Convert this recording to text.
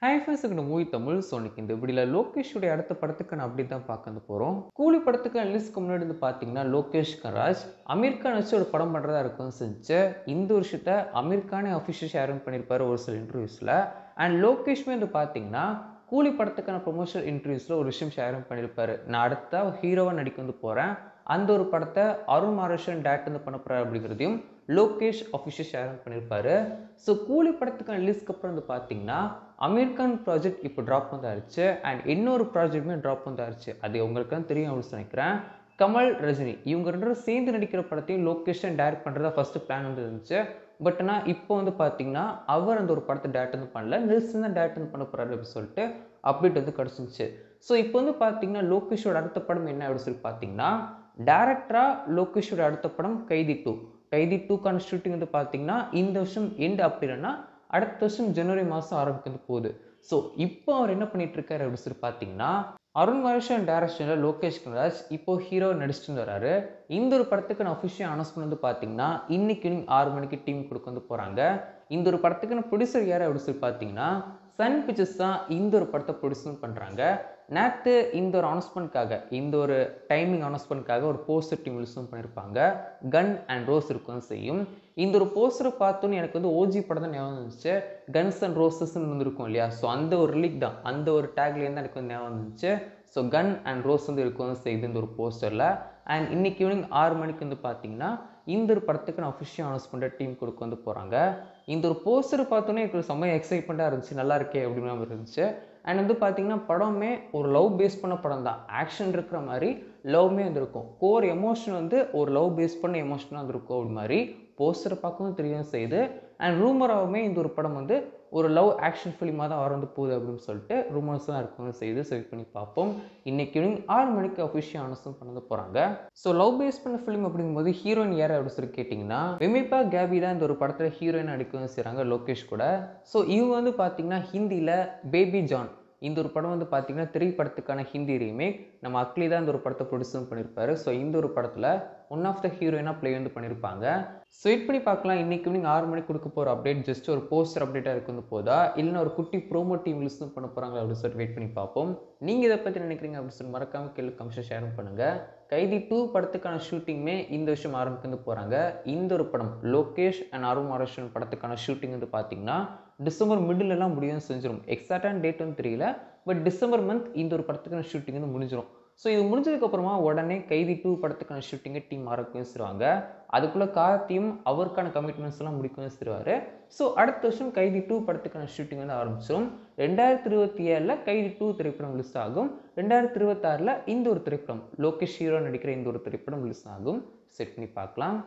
Hi friends, இந்த movie Tamil சோனிக்கு இந்த இப்படியில் லோகேஷோடைய அடுத்த படத்துக்கு நான் அப்படி தான் பார்க்க போகிறோம். கூலி படத்துக்கு ரிலீஸ்க்கு முன்னாடி வந்து பார்த்தீங்கன்னா லோகேஷ் கராஜ் அமீர் கான் வச்சு ஒரு படம் பண்ணுறதா இருக்கும் செஞ்சு இந்த வருஷத்தை அமீர் கானே அஃபிஷியல் ஷேரும் பண்ணியிருப்பார் ஒரு சில இன்டர்வியூஸில். அண்ட் லோகேஷ்மே வந்து பார்த்தீங்கன்னா கூலி படத்துக்கான ப்ரொமோஷனல் இன்டர்வியூஸில் ஒரு விஷயம் ஷேரும் பண்ணியிருப்பார். நான் அடுத்த ஹீரோவாக நடிக்க வந்து போகிறேன், அந்த ஒரு படத்தை அருண் மாரேஷன் டேரக்ட் வந்து பண்ண போகிறார் அப்படிங்கிறதையும் லோகேஷ் அஃபிஷியல் ஷேரும் பண்ணியிருப்பாரு. ஸோ கூலி படத்துக்கான ரிலீஸ்க்கு அப்புறம் வந்து பார்த்தீங்கன்னா அமீர் கான் ப்ராஜெக்ட் இப்போ ட்ராப் வந்தாருச்சு. அண்ட் இன்னொரு ப்ராஜெக்ட்டுமே ட்ராப் வந்தாருச்சு. அது உங்களுக்கு தெரியும் அப்படின்னு நினைக்கிறேன். கமல் ரஜினி இவங்க ரெண்டு பேரும் சேர்ந்து நடிக்கிற படத்தையும் லோகேஷ் டைரக்ட் பண்ணுறதா ஃபர்ஸ்ட் பிளான் வந்து இருந்துச்சு. பட் ஆனால் இப்போ வந்து பார்த்தீங்கன்னா அவர் அந்த ஒரு படத்தை டேரக்ட் வந்து பண்ணல, நெல்சன் தான் டேரக்ட் வந்து பண்ண போகிறாரு அப்படின்னு சொல்லிட்டு அப்டேட் வந்து கிடச்சிருச்சு. ஸோ இப்போ வந்து பார்த்தீங்கன்னா லோகேஷோட அடுத்த படம் என்ன அப்படின்னு சொல்லி பார்த்தீங்கன்னா டேரக்டராக லோகேஷோட அடுத்த படம் கைதி 2. கைதி 2க்கான ஷூட்டிங் வந்து பார்த்தீங்கன்னா இந்த வருஷம் எண்ட் அப்படி இல்லைன்னா அடுத்த வருஷம் ஜனவரி மாதம் ஆரம்பிக்கிறது போகுது. ஸோ இப்போ அவர் என்ன பண்ணிட்டு இருக்காரு அப்படின்னு சொல்லி பார்த்தீங்கன்னா அருண் மாரேஷன் டைரக்ஷனில் லோகேஷ் கனராஜ் இப்போ ஹீரோ நடிச்சுட்டு வராரு. இந்த ஒரு படத்துக்கு நான் அஃபிஷியல் அனௌன்ஸ்மெண்ட் வந்து பார்த்தீங்கன்னா இன்னைக்கு ஈவினிங் 6 மணிக்கு டீம் கொடுக்க வந்து போகிறாங்க. இந்த ஒரு படத்துக்கு ப்ரொடியூசர் யார் அப்படின்னு சொல்லி பார்த்தீங்கன்னா சன் பிக்சர்ஸ் தான் இந்த ஒரு படத்தை ப்ரொடியூஸ் பண்ணுறாங்க. நேற்று இந்த ஒரு அனௌன்ஸ்மெண்ட்காக இந்த ஒரு டைமிங் அனௌன்ஸ்மெண்ட்காக ஒரு போஸ்டர் டீம் ரிலீஸும் பண்ணியிருப்பாங்க. கன் அண்ட் ரோஸ் இருக்கும் செய்யும். இந்த ஒரு போஸ்டரை பார்த்தோன்னு எனக்கு வந்து ஓஜி படம் தான் ஞாபகம் வந்துச்சு. கன்ஸ் அண்ட் ரோசஸ்ன்னு வந்துருக்கும் இல்லையா, ஸோ அந்த ஒரு லிக் தான், அந்த ஒரு டேக்லேருந்து தான் எனக்கு வந்து ஞாபகம் வந்துச்சு. ஸோ கன் அண்ட் ரோஸ் வந்து இருக்கும் செய்யுது இந்த ஒரு போஸ்டரில். அண்ட் இன்னைக்கு ஈவினிங் 6 மணிக்கு வந்து பார்த்தீங்கன்னா இந்த ஒரு படத்துக்கு நான் அஃபிஷியல் அனௌன்ஸ்மெண்ட் டீம் கொடுக்க வந்து போகிறாங்க. இந்த ஒரு போஸ்டர் பார்த்தோன்னே எனக்கு செம்ம எக்ஸைட்மெண்ட்டாக இருந்துச்சு, நல்லா இருக்கே அப்படின்னு இருந்துச்சு. அண்ட் வந்து பார்த்தீங்கன்னா படமே ஒரு லவ் பேஸ் பண்ண படம் தான், ஆக்ஷன் இருக்கிற மாதிரி லவ்மே வந்துருக்கும். கோர் எமோஷன் வந்து ஒரு லவ் பேஸ் பண்ண எமோஷனாக வந்துருக்கும் அப்படி மாதிரி போஸ்டரை பார்க்கவும் தெரியும் செய்யுது. அண்ட் ரூமராகவுமே இந்த ஒரு படம் வந்து ஒரு லவ் ஆக்ஷன் ஃபிலிமாக தான் வரந்து போகுது அப்படின்னு சொல்லிட்டு ரூமர்ஸ் தான் இருக்கும் செய்து செலக்ட் பண்ணி பார்ப்போம். இன்னைக்கு ஈவினிங் 6 மணிக்கு அஃபிஷியல் அனௌன்ஸ் பண்ண போகிறாங்க. ஸோ லவ் பேஸ் பண்ண ஃபிலிம் அப்படிங்கும்போது ஹீரோயின் யார் அப்படின்னு சொல்லி கேட்டிங்கன்னா வெமிபா கேபி தான் இந்த ஒரு படத்தில் ஹீரோயின் நடிக்கவும் செய்கிறாங்க லோகேஷ் கூட. ஸோ இவங்க வந்து பார்த்தீங்கன்னா ஹிந்தியில் பேபி ஜான் இந்த ஒரு படம் வந்து பார்த்தீங்கன்னா திரைப்படத்துக்கான ஹிந்தி ரீமேக். நம்ம அக்லி தான் இந்த ஒரு படத்தை ப்ரொடியூஸும் பண்ணியிருப்பாரு. ஸோ இந்த ஒரு படத்தில் ஒன் ஆஃப் த ஹீரோயினாக ப்ளே வந்து பண்ணியிருப்பாங்க. ஸோ வெயிட் பண்ணி பார்க்கலாம். இன்னைக்கு ஈவினிங் 6 மணிக்கு கொடுக்க போகிற அப்டேட் ஜஸ்ட் ஒரு போஸ்டர் அப்டேட்டாக இருக்கு போதா இல்லைன்னா ஒரு குட்டி ப்ரோமோ டீம் லிஸ்ட்டும் பண்ண போகிறாங்க அப்படின்னு சொல்லிட்டு வெயிட் பண்ணி பார்ப்போம். நீங்கள் இதை பற்றி நினைக்கிறீங்க அப்படின்னு சொல்லி மறக்காம கீழே கமெண்ட்ஸ் ஷேரும் பண்ணுங்கள். கைதி 2 படத்துக்கான ஷூட்டிங்குமே இந்த வருஷம் ஆரம்பிக்க போகிறாங்க. இந்த ஒரு படம் லோகேஷ் அண்ட் அருண் மாரேஷன் படத்துக்கான ஷூட்டிங் வந்து பார்த்தீங்கன்னா டிசம்பர் மிடிலெலாம் முடியும் செஞ்சிடும். எக்ஸாக்டான டேட் வந்து தெரியல, பட் டிசம்பர் மந்த் இந்த ஒரு படத்துக்கான ஷூட்டிங் வந்து முடிஞ்சிடும். ஸோ இது முடிஞ்சதுக்கப்புறமா உடனே கைதி 2 படத்துக்கான ஷூட்டிங்கை டீம் ஆரம்பிக்க வச்சுருவாங்க. அதுக்குள்ளே கார்த்தியும் அவருக்கான கமிட்மெண்ட்ஸ் எல்லாம் முடிக்க வச்சுருவாரு. ஸோ அடுத்த வருஷம் கைதி 2 படத்துக்கான ஷூட்டிங் வந்து ஆரம்பிச்சிடும். 2027 கைதி 2 திரைப்படம் ரிலீஸ் ஆகும். 2026 இந்த ஒரு திரைப்படம் லோகேஷ் ஹீரோ நடிக்கிற இந்த ஒரு திரைப்படம் ரிலீஸ் ஆகும். செட் பண்ணி பார்க்கலாம்.